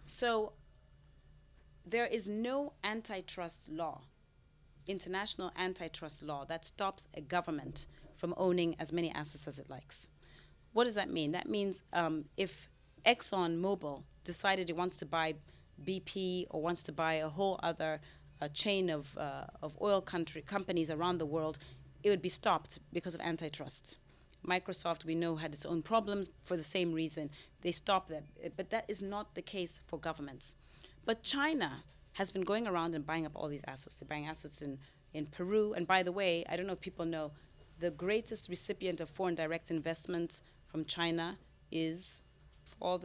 A: So there is no antitrust law, international antitrust law, that stops a government from owning as many assets as it likes. What does that mean? That means if ExxonMobil decided it wants to buy BP or wants to buy a whole other chain of oil companies around the world, it would be stopped because of antitrust. Microsoft, we know, had its own problems for the same reason. They stopped them. But that is not the case for governments. But China has been going around and buying up all these assets. They're buying assets in Peru. And by the way, I don't know if people know, the greatest recipient of foreign direct investments from China is, for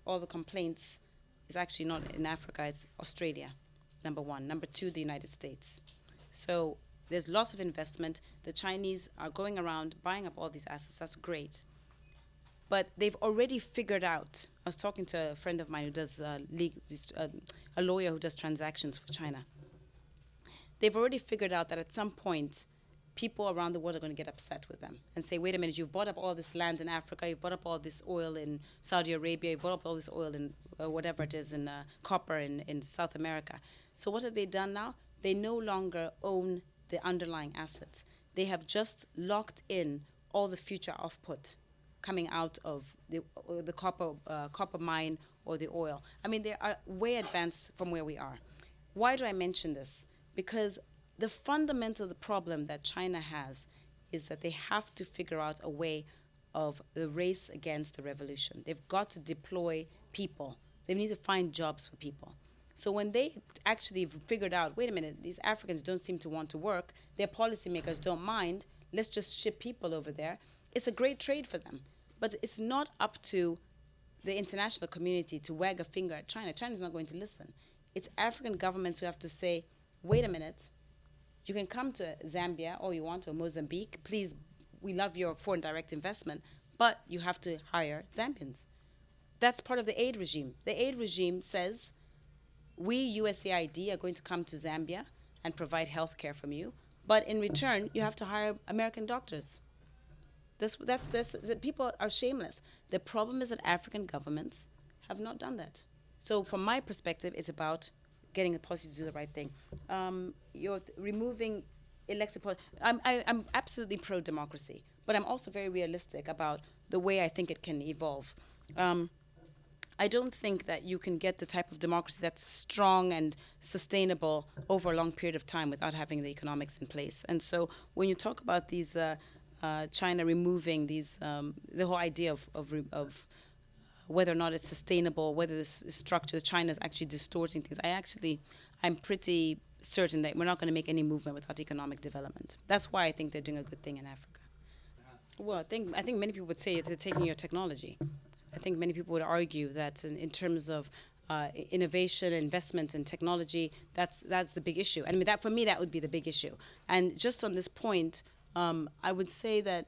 A: all the complaints, is actually not in Africa, it's Australia, number one. Number two, the United States. So there's lots of investment. The Chinese are going around buying up all these assets. That's great. But they've already figured out, I was talking to a friend of mine who does a lawyer who does transactions for China. They've already figured out that at some point, people around the world are going to get upset with them and say, wait a minute, you've bought up all this land in Africa, you've bought up all this oil in Saudi Arabia, you've bought up all this oil in whatever it is, in copper in South America. So what have they done now? They no longer own the underlying assets. They have just locked in all the future output coming out of the copper mine or the oil. I mean, they are way advanced from where we are. Why do I mention this? Because the fundamental problem that China has is that they have to figure out a way of the race against the revolution. They've got to deploy people. They need to find jobs for people. So when they actually figured out, wait a minute, these Africans don't seem to want to work, their policymakers don't mind, let's just ship people over there, it's a great trade for them. But it's not up to the international community to wag a finger at China. China's not going to listen. It's African governments who have to say, wait a minute, you can come to Zambia or you want to Mozambique. Please, we love your foreign direct investment, but you have to hire Zambians. That's part of the aid regime. The aid regime says, we, USAID, are going to come to Zambia and provide health care from you, but in return, you have to hire American doctors. People are shameless. The problem is that African governments have not done that. So from my perspective, it's about getting the policy to do the right thing. You're removing elected policy. I'm absolutely pro-democracy, but I'm also very realistic about the way I think it can evolve. I don't think that you can get the type of democracy that's strong and sustainable over a long period of time without having the economics in place. And so when you talk about these China removing these, the whole idea of whether or not it's sustainable, whether this structure, China is actually distorting things, I'm pretty certain that we're not going to make any movement without economic development. That's why I think they're doing a good thing in Africa. Well, I think many people would say it's taking your technology. I think many people would argue that in terms of innovation, investment in technology, that's the big issue. I mean, for me, that would be the big issue. And just on this point, I would say that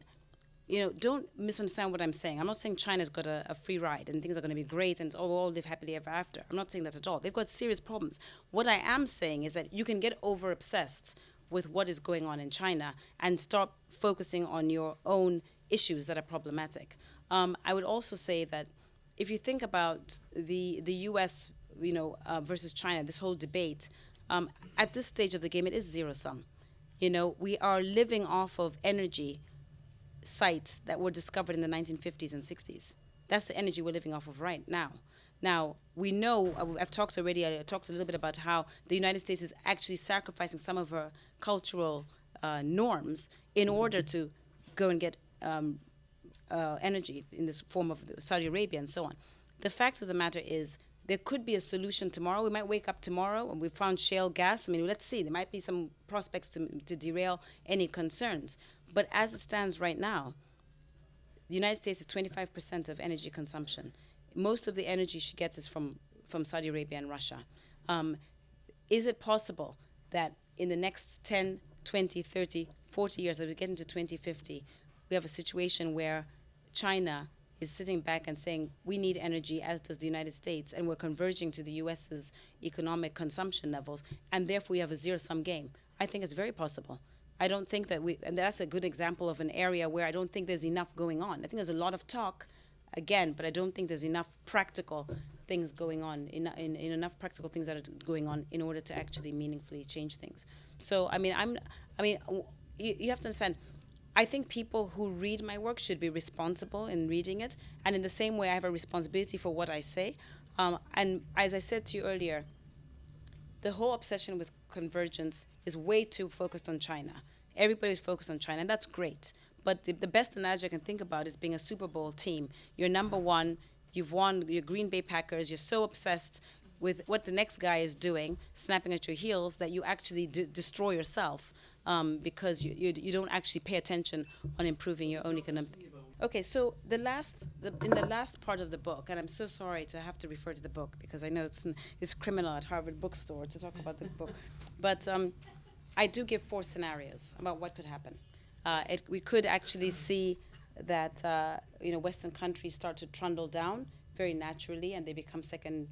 A: don't misunderstand what I'm saying. I'm not saying China's got a free ride and things are going to be great and all live happily ever after. I'm not saying that at all. They've got serious problems. What I am saying is that you can get over obsessed with what is going on in China and stop focusing on your own issues that are problematic. I would also say that if you think about the U.S. Versus China, this whole debate, at this stage of the game, it is zero sum. We are living off of energy sites that were discovered in the 1950s and 60s. That's the energy we're living off of right now. Now, we know, I've talked already, I talked a little bit about how the United States is actually sacrificing some of her cultural norms in order to go and get energy in this form of Saudi Arabia and so on. The fact of the matter is, there could be a solution tomorrow. We might wake up tomorrow and we found shale gas. I mean, let's see. There might be some prospects to derail any concerns. But as it stands right now, the United States is 25% of energy consumption. Most of the energy she gets is from Saudi Arabia and Russia. Is it possible that in the next 10, 20, 30, 40 years, as we get into 2050, we have a situation where China is sitting back and saying, we need energy, as does the United States, and we're converging to the U.S.'s economic consumption levels, and therefore we have a zero-sum game? I think it's very possible. I don't think that and that's a good example of an area where I don't think there's enough going on. I think there's a lot of talk, again, but I don't think there's enough practical things going on, in enough practical things that are going on in order to actually meaningfully change things. So, you have to understand, I think people who read my work should be responsible in reading it. And in the same way, I have a responsibility for what I say. And as I said to you earlier, the whole obsession with convergence is way too focused on China. Everybody's focused on China, and that's great. But the best analogy I can think about is being a Super Bowl team. You're number one, you've won your Green Bay Packers, you're so obsessed with what the next guy is doing, snapping at your heels, that you actually destroy yourself. Because you don't actually pay attention on improving your own economic. Okay, so in the last part of the book, and I'm so sorry to have to refer to the book because I know it's criminal at Harvard Bookstore to talk about the book, but I do give 4 scenarios about what could happen. We could actually see that Western countries start to trundle down very naturally, and they become second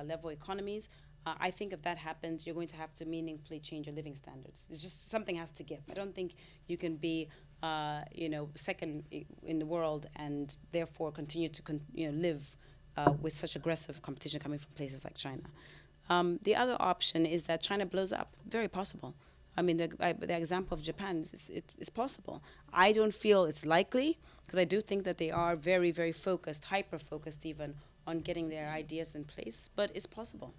A: level economies. I think if that happens, you're going to have to meaningfully change your living standards. It's just something has to give. I don't think you can be, second in the world and therefore continue to live with such aggressive competition coming from places like China. The other option is that China blows up. Very possible. I mean, the example of Japan is possible. I don't feel it's likely because I do think that they are very, very focused, hyper-focused even, on getting their ideas in place, but it's possible.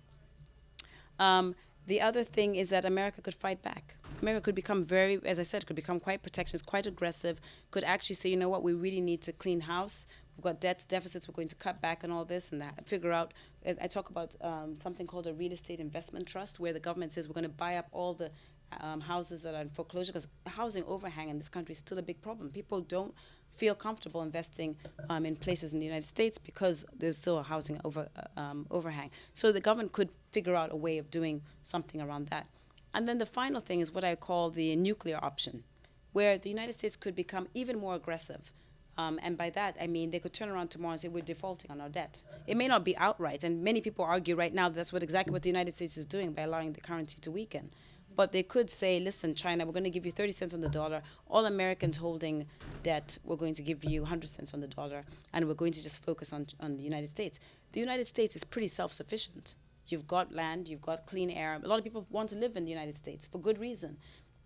A: The other thing is that America could fight back. America could become as I said, could become quite protectionist, quite aggressive, could actually say, you know what, we really need to clean house. We've got debts, deficits, we're going to cut back on all this and that, figure out. I talk about something called a real estate investment trust, where the government says we're going to buy up all the houses that are in foreclosure, because housing overhang in this country is still a big problem. People don't feel comfortable investing in places in the United States because there's still a housing overhang. So the government could figure out a way of doing something around that. And then the final thing is what I call the nuclear option, where the United States could become even more aggressive. And by that, I mean they could turn around tomorrow and say we're defaulting on our debt. It may not be outright, and many people argue right now that's exactly what the United States is doing by allowing the currency to weaken. But they could say, listen, China, we're going to give you 30 cents on the dollar. All Americans holding debt, we're going to give you 100 cents on the dollar, and we're going to just focus on the United States. The United States is pretty self-sufficient. You've got land, you've got clean air. A lot of people want to live in the United States for good reason.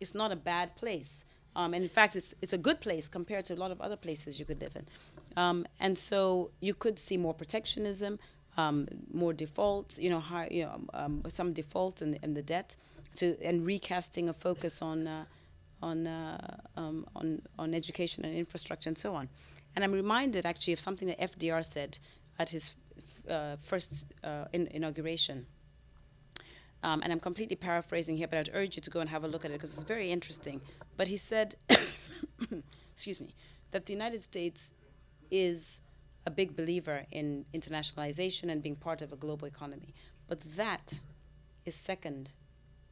A: It's not a bad place. And in fact, it's a good place compared to a lot of other places you could live in. And so you could see more protectionism, more defaults, some default in the debt, and recasting a focus on education and infrastructure and so on. And I'm reminded actually of something that FDR said at his first inauguration. And I'm completely paraphrasing here, but I'd urge you to go and have a look at it because it's very interesting. But he said, excuse me, that the United States is a big believer in internationalization and being part of a global economy. But that is second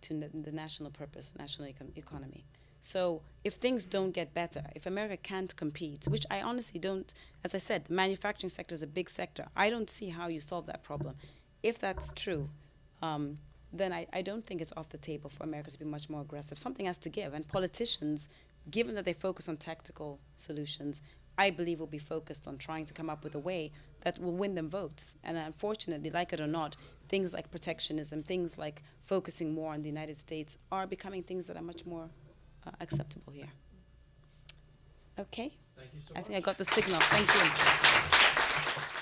A: to the national purpose, national economy. So if things don't get better, if America can't compete, which I honestly don't, as I said, the manufacturing sector is a big sector. I don't see how you solve that problem. If that's true, then I don't think it's off the table for America to be much more aggressive. Something has to give. And politicians, given that they focus on tactical solutions, I believe will be focused on trying to come up with a way that will win them votes. And unfortunately, like it or not, things like protectionism, things like focusing more on the United States are becoming things that are much more acceptable here. Okay?
B: Thank you so
A: I
B: much.
A: think I got the signal. Thank you.